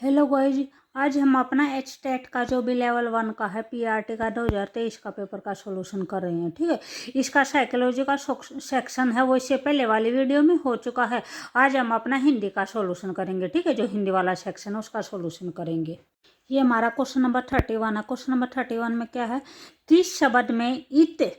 Hello guys, आज हम अपना एच टेट का जो भी लेवल 1 का है पीआरटी का 2023 का पेपर का सॉल्यूशन कर रहे हैं। ठीक है, इसका साइकोलॉजी का सेक्शन है वो इससे पहले वाली वीडियो में हो चुका है। आज हम अपना हिंदी का सॉल्यूशन करेंगे। ठीक है, जो हिंदी वाला सेक्शन है उसका सॉल्यूशन करेंगे। ये हमारा क्वेश्चन नंबर 31 है। क्वेश्चन नंबर 31 में क्या है, किस शब्द में इत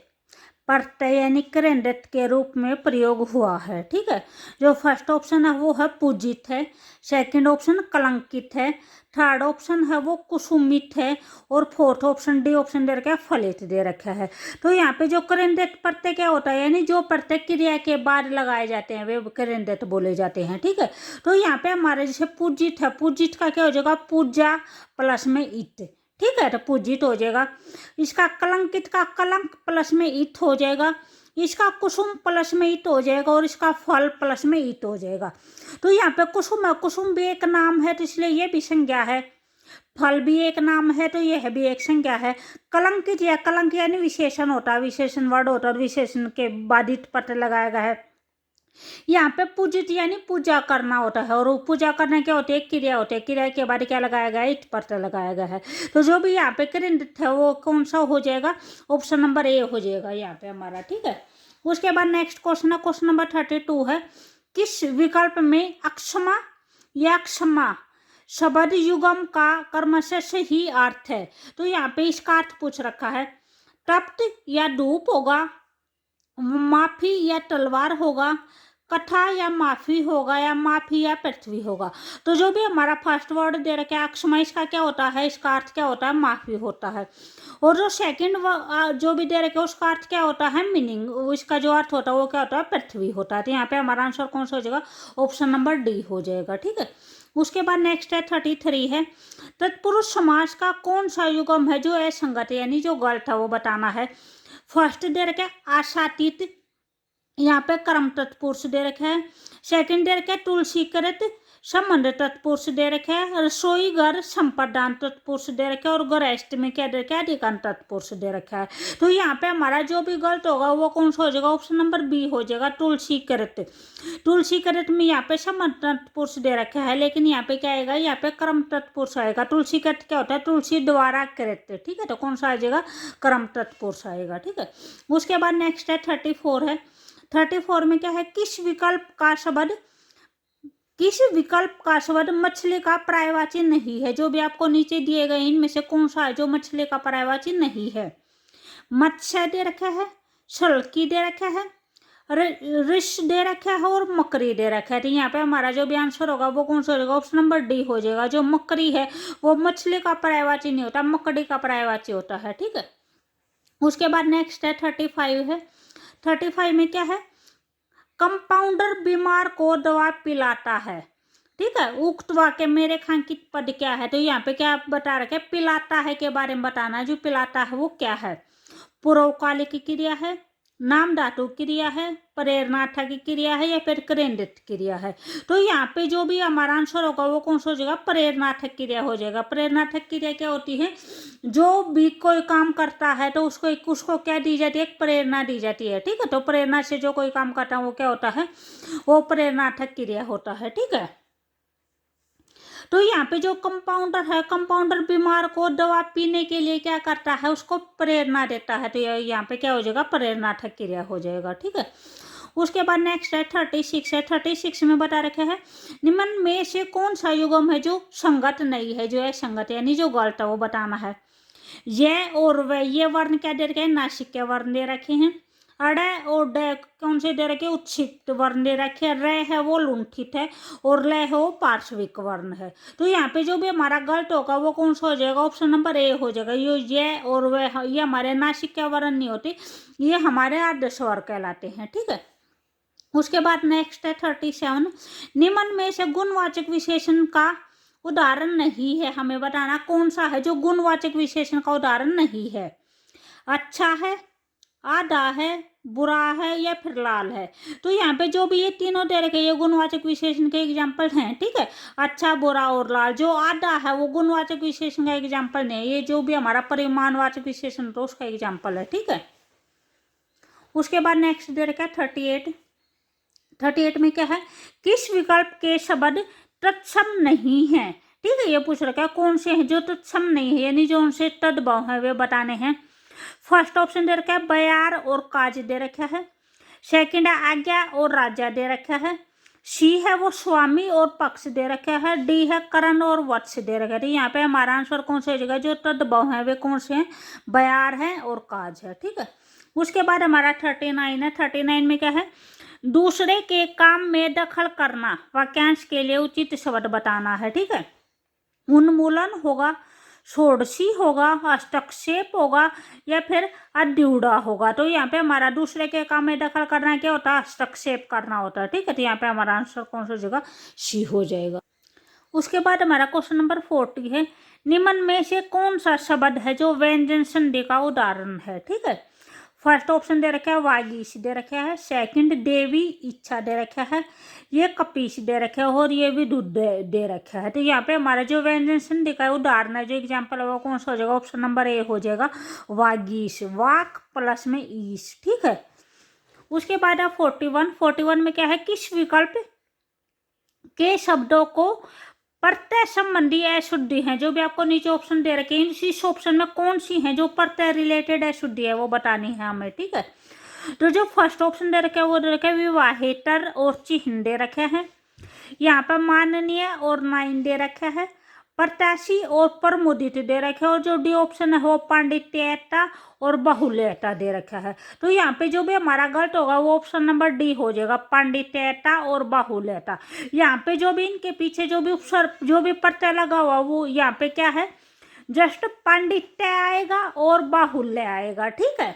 प्रत्यय यानी केंद्रित के रूप में प्रयोग हुआ है। ठीक है, जो फर्स्ट ऑप्शन है वो है पूजित है, सेकंड ऑप्शन कलंकित है, थर्ड ऑप्शन है वो कुसुमित है और फोर्थ ऑप्शन डी ऑप्शन दे रखा है फलित दे रखा है। तो यहाँ पे जो केंद्रित प्रत्यय क्या होता है, यानी जो प्रत्यय क्रिया के बाद लगाए जाते हैं वे केंद्रित बोले जाते हैं। ठीक है, तो यहाँ पे हमारे जैसे पूजित है, पूजित का क्या हो जाएगा, पूजा प्लस में इत। ठीक है, तो पूजित हो जाएगा। इसका कलंकित का कलंक प्लस में इत हो जाएगा, इसका कुसुम प्लस में इत हो जाएगा और इसका फल प्लस में इत हो जाएगा। तो यहाँ पे कुसुम है, कुसुम भी एक नाम है तो इसलिए ये भी संज्ञा है, फल भी एक नाम है तो यह भी एक संज्ञा है। कलंकित या कलंक यानी विशेषण होता है, विशेषण वर्ड होता है और विशेषण के बाद इत प्रत्यय लगाया गया है। यहाँ पे पूजित यानी पूजा करना होता है और पूजा करना क्या होती है, क्रिया होती है, क्रिया के बाद क्या लगाया गया है, इत प्रत्यय लगाया गया है। तो जो भी यहाँ पे केंद्रित है वो कौन सा हो जाएगा, ऑप्शन नंबर ए हो जाएगा यहाँ पे हमारा। ठीक है, उसके बाद नेक्स्ट क्वेश्चन है, क्वेश्चन नंबर 32 है, किस विकल्प में अक्षमा या क्षमा शब्द युगम का कर्मश से ही अर्थ है। तो यहाँ पे इसका अर्थ पूछ रखा है, तप्त या धूप होगा, माफी या तलवार होगा, कथा या माफी होगा, या माफी या पृथ्वी होगा। तो जो भी हमारा फर्स्ट वर्ड दे रखा है अक्षमा, इसका क्या होता है, इसका अर्थ क्या होता है, माफी होता है। और जो सेकंड जो भी दे रखे उसका अर्थ क्या होता है, मीनिंग, इसका जो अर्थ होता है वो क्या होता है, पृथ्वी होता है। तो यहाँ पे हमारा आंसर कौन सा हो जाएगा, ऑप्शन नंबर डी हो जाएगा। ठीक है, उसके बाद नेक्स्ट है 33 है, तत्पुरुष समास का कौन सा युगम है जो असंगत यानी जो गलत है वो बताना है। फर्स्ट दे रखे आशातीत, यहाँ पे कर्म तत्पुरुष दे रखा है। सेकंड दे रखा है तुलसी कृत, संबंध तत्पुरुष दे रखा है। रसोई घर संप्रदान तत्पुरुष दे रखा है और गृहस्थ में क्या दे रखा है, अधिकांश तत्पुरुष दे रखा है। तो यहाँ पे हमारा जो भी गलत होगा वो कौन सा हो जाएगा, ऑप्शन नंबर बी हो जाएगा, तुलसी कृत। तुलसी कृत में यहाँ पे संबंध तत्पुरुष दे रखा है, लेकिन यहाँ पे क्या आएगा, यहाँ पे कर्म तत्पुरुष आएगा। तुलसी कृत क्या होता है, तुलसी द्वारा कृत। ठीक है, तो कौन सा आ जाएगा, कर्म तत्पुरुष आएगा। ठीक है, उसके बाद नेक्स्ट है 34 है। 34 में क्या है, किस विकल्प का शब्द मछली का पर्यायवाची नहीं है। जो भी आपको नीचे दिए गए इनमें से कौन सा है जो मछली का पर्यायवाची नहीं है। मत्स्य दे रखा है, सलकी दे रखा है, ऋष दे रखा है और मकरी दे रखा है। तो यहाँ पे हमारा जो भी आंसर होगा वो कौन सा हो जाएगा, ऑप्शन नंबर डी हो जाएगा। जो मकरी है वो मछली का पर्यायवाची नहीं होता, मकड़ी का पर्यायवाची होता है। ठीक है, उसके बाद नेक्स्ट है 35 है। 35 में क्या है, कंपाउंडर बीमार को दवा पिलाता है। ठीक है, उक्त वाक्य में रेखांकित पद क्या है। तो यहाँ पे क्या बता रखे, पिलाता है के बारे में बताना है। जो पिलाता है वो क्या है, पूर्वकालिक की क्रिया है, नाम धातु क्रिया है, प्रेरणार्थक की क्रिया है या फिर केंद्रित क्रिया है। तो यहाँ पे जो भी हमारा आंसर होगा वो कौन सा हो जाएगा, प्रेरणार्थक क्रिया हो जाएगा। प्रेरणार्थक क्रिया क्या होती है, जो भी कोई काम करता है तो उसको क्या दी जाती है, एक प्रेरणा दी जाती है। ठीक है, तो प्रेरणा से जो कोई काम करता है वो क्या होता है, वो प्रेरणार्थक क्रिया होता है। ठीक है, तो यहाँ पे जो कंपाउंडर है, कंपाउंडर बीमार को दवा पीने के लिए क्या करता है, उसको प्रेरणा देता है। तो यहाँ पे क्या हो जाएगा, प्रेरणार्थक क्रिया हो जाएगा। ठीक है, उसके बाद नेक्स्ट है 36 है। 36 में बता रखे हैं, निम्न में से कौन सा युग्म है जो संगत नहीं है, जो है संगत यानी जो गलत है वो बताना है। ये और वे, ये वर्ण क्या दे रखे हैं, नासिक के वर्ण दे रखे हैं। अड़ और ड कौन से दे रखे, उच्छिष्ट वर्ण दे रखे हैं। र है वो लुंठित है और ल है वो पार्श्विक वर्ण है। तो यहाँ पे जो भी हमारा गलत होगा वो कौन सा हो जाएगा, ऑप्शन नंबर ए हो जाएगा। ये और वे ये हमारे नासिक के वर्ण नहीं होते, ये हमारे आद्य स्वर कहलाते हैं। ठीक है, उसके बाद नेक्स्ट है 37, निम्न में से गुणवाचक विशेषण का उदाहरण नहीं है। हमें बताना कौन सा है जो गुणवाचक विशेषण का उदाहरण नहीं है। अच्छा है, आधा है, बुरा है या फिर लाल है। तो यहाँ पे जो भी ये तीनों दे रखे ये गुणवाचक विशेषण के एग्जाम्पल हैं। ठीक है, अच्छा, बुरा और लाल। जो आधा है वो गुणवाचक विशेषण का एग्जाम्पल नहीं है, ये जो भी हमारा परिमाणवाचक विशेषण तो उसका एग्जाम्पल है। ठीक है, उसके बाद नेक्स्ट दे रखा है 38। 38 में क्या है, किस विकल्प के शब्द तत्सम नहीं है। ठीक है, है। ये पूछ रखा है कौन से हैं जो तत्सम नहीं है, यानी जो उनसे तद्भव है वे बताने हैं। फर्स्ट ऑप्शन दे रखा है बयार और काज दे रखा है। सेकंड है आज्ञा और राजा दे रखा है। सी है वो स्वामी और पक्ष दे रखा है। डी है करण और वत्स दे रखा है। तो यहाँ पे हमारा आंसर कौन सा हो जाएगा, जो तद्भव है वे कौन से हैं, बयार है और काज है। ठीक है, उसके बाद हमारा 39 है। 39 में क्या है, दूसरे के काम में दखल करना, वाक्यांश के लिए उचित शब्द बताना है। ठीक है, उन्मूलन होगा, षोडशी होगा, हस्तक्षेप होगा या फिर अड्यूढ़ा होगा। तो यहाँ पे हमारा दूसरे के काम में दखल करना क्या होता है, हस्तक्षेप करना होता है। ठीक है, तो यहाँ पे हमारा आंसर कौन सा हो जाएगा, सी हो जाएगा। उसके बाद हमारा क्वेश्चन नंबर 40 है, निम्न में से कौन सा शब्द है जो व्यंजन संधि का उदाहरण है। ठीक है, फर्स्ट ऑप्शन दे रखा है वागीश दे रखा है। सेकंड देवी इच्छा दे रखा है। ये कपीश दे रखा है और ये भी दूध दे रखा है। तो यहाँ पे हमारा जो व्यंजन संधि का उदाहरण है, जो एग्जाम्पल है वो कौन सा हो जाएगा, ऑप्शन नंबर ए हो जाएगा वागीश, वाक प्लस में ईश। ठीक है, उसके बाद है 41 में क्या है, किस विकल्प के शब्दों को प्रत्यय संबंधी अशुद्धि है। जो भी आपको नीचे ऑप्शन दे रखे हैं, इस ऑप्शन में कौन सी है जो प्रत्यय रिलेटेड अशुद्धि है वो बतानी है हमें। ठीक है, तो जो फर्स्ट ऑप्शन दे रखे हैं वो दे रखे हैं विवाहेतर और चिन्ह दे रखे हैं। यहाँ पर माननीय और नाइन दे रखा है। प्रत्याशी और प्रमुदित दे रखे हैं। और जो डी ऑप्शन है वो पांडित्यता और बाहुल्यता दे रखा है। तो यहाँ पे जो भी हमारा गलत होगा वो ऑप्शन नंबर डी हो जाएगा, पांडित्यता और बाहुल्यता। यहाँ पे जो भी इनके पीछे जो भी उपसर्ग जो भी प्रत्यय लगा हुआ वो यहाँ पे क्या है, जस्ट पांडित्य आएगा और बाहुल्य आएगा। ठीक है,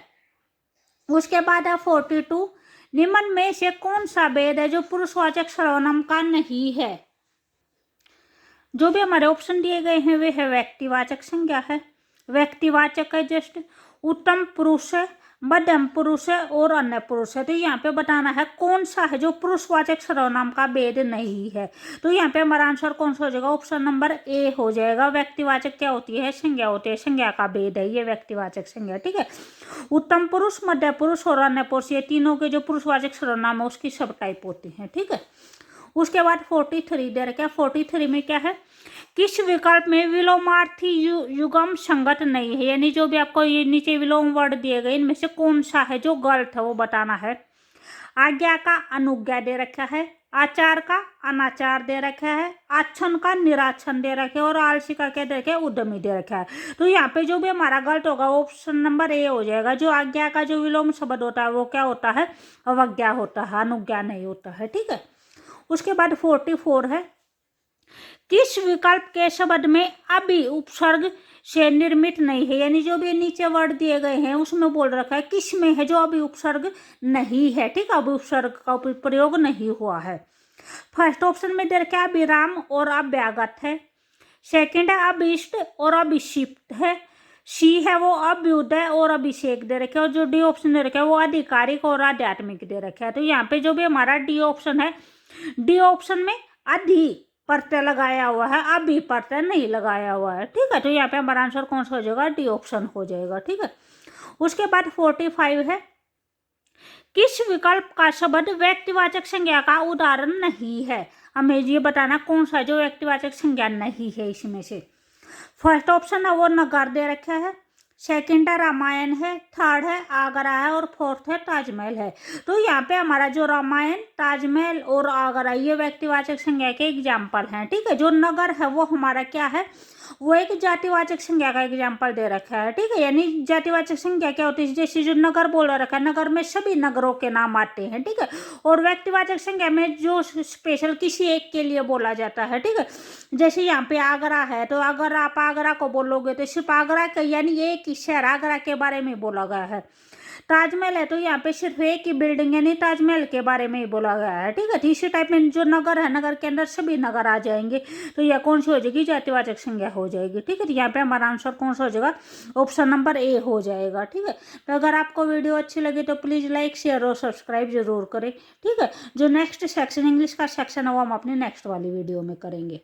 उसके बाद है 42, निम्न में से कौन सा भेद है जो पुरुषवाचक सर्वनाम का नहीं है। जो भी हमारे ऑप्शन दिए गए हैं वे है व्यक्तिवाचक संज्ञा है, व्यक्तिवाचक है जस्ट, उत्तम पुरुष है, मध्यम पुरुष है और अन्य पुरुष है। तो यहाँ पे बताना है कौन सा है जो पुरुषवाचक सर्वनाम का भेद नहीं है। तो यहाँ पे हमारा आंसर कौन सा हो जाएगा, ऑप्शन नंबर ए हो जाएगा। व्यक्तिवाचक क्या होती है, संज्ञा होती है, संज्ञा का भेद है ये व्यक्तिवाचक संज्ञा। ठीक है, उत्तम पुरुष, मध्य पुरुष और अन्य पुरुष, ये तीनों के जो पुरुषवाचक सर्वनाम है उसकी सब टाइप होती है। ठीक है, उसके बाद 43 दे रखा है। 43 में क्या है, किस विकल्प में विलोमार्थी युगम संगत नहीं है, यानी जो भी आपको ये नीचे विलोम वर्ड दिए गए इनमें से कौन सा है जो गलत है वो बताना है। आज्ञा का अनुज्ञा दे रखा है, आचार का अनाचार दे रखा है, आच्छन का निराच्छन दे रखे और आलसी का क्या दे रखे, उद्यमी दे रखा है। तो यहाँ पे जो भी हमारा गलत होगा वो ऑप्शन नंबर ए हो जाएगा। जो आज्ञा का जो विलोम शब्द होता है वो क्या होता है, अवज्ञा होता है, अनुज्ञा नहीं होता है। ठीक है, उसके बाद 44 है, किस विकल्प के शब्द में अभी उपसर्ग से निर्मित नहीं है, यानी जो भी नीचे वर्ड दिए गए हैं उसमें बोल रखा है किस में है जो अभी उपसर्ग नहीं है। ठीक है, अभी उपसर्ग का प्रयोग नहीं हुआ है। फर्स्ट ऑप्शन में दे रखा है विराम और अव्यागत है। सेकंड है अभिष्ट और अभिषिप्त है। सी है वो अभ्युदय और अभिषेक दे रखे, और जो डी ऑप्शन दे रखा है वो आधिकारिक और आध्यात्मिक दे रखा है। तो यहाँ पे जो भी हमारा डी ऑप्शन है, डी ऑप्शन में अधि प्रत्यय लगाया हुआ है, अभी प्रत्यय नहीं लगाया हुआ है। ठीक है, तो यहाँ पे हमारा आंसर कौन सा हो जाएगा, डी ऑप्शन हो जाएगा। ठीक है, उसके बाद 45 है, किस विकल्प का शब्द व्यक्तिवाचक संज्ञा का उदाहरण नहीं है। हमें ये बताना कौन सा जो व्यक्तिवाचक संज्ञा नहीं है इसमें से। फर्स्ट ऑप्शन है वो नगर दे रखा है, सेकंड है रामायण है, थर्ड है आगरा है और फोर्थ है ताजमहल है। तो यहाँ पे हमारा जो रामायण, ताजमहल और आगरा ये व्यक्तिवाचक संज्ञा के एग्जाम्पल हैं। ठीक है, जो नगर है वो हमारा क्या है, वो एक जातिवाचक संज्ञा का एग्जाम्पल दे रखा है। ठीक है, यानी जातिवाचक संज्ञा क्या होती है, जैसे जो नगर बोल रखा है, नगर में सभी नगरों के नाम आते हैं। ठीक है, और व्यक्तिवाचक संज्ञा में जो स्पेशल किसी एक के लिए बोला जाता है। ठीक है, जैसे यहाँ पे आगरा है तो अगर आप आगरा को बोलोगे तो सिर्फ आगरा का यानी एक ही शहर आगरा के बारे में बोला गया है। ताजमहल है तो यहाँ पे सिर्फ एक ही बिल्डिंग यानी ताजमहल के बारे में ही बोला गया है। ठीक है, इसी टाइप में जो नगर है, नगर के अंदर सभी नगर आ जाएंगे। तो यह कौन सी हो जाएगी, जातिवाचक संज्ञा हो जाएगी। ठीक है, तो यहाँ पे हमारा आंसर कौन सा हो जाएगा, ऑप्शन नंबर ए हो जाएगा। ठीक है, तो अगर आपको वीडियो अच्छी लगी तो प्लीज़ लाइक शेयर और सब्सक्राइब जरूर करें। ठीक है, जो नेक्स्ट सेक्शन इंग्लिश का सेक्शन है वो हम अपनी नेक्स्ट वाली वीडियो में करेंगे।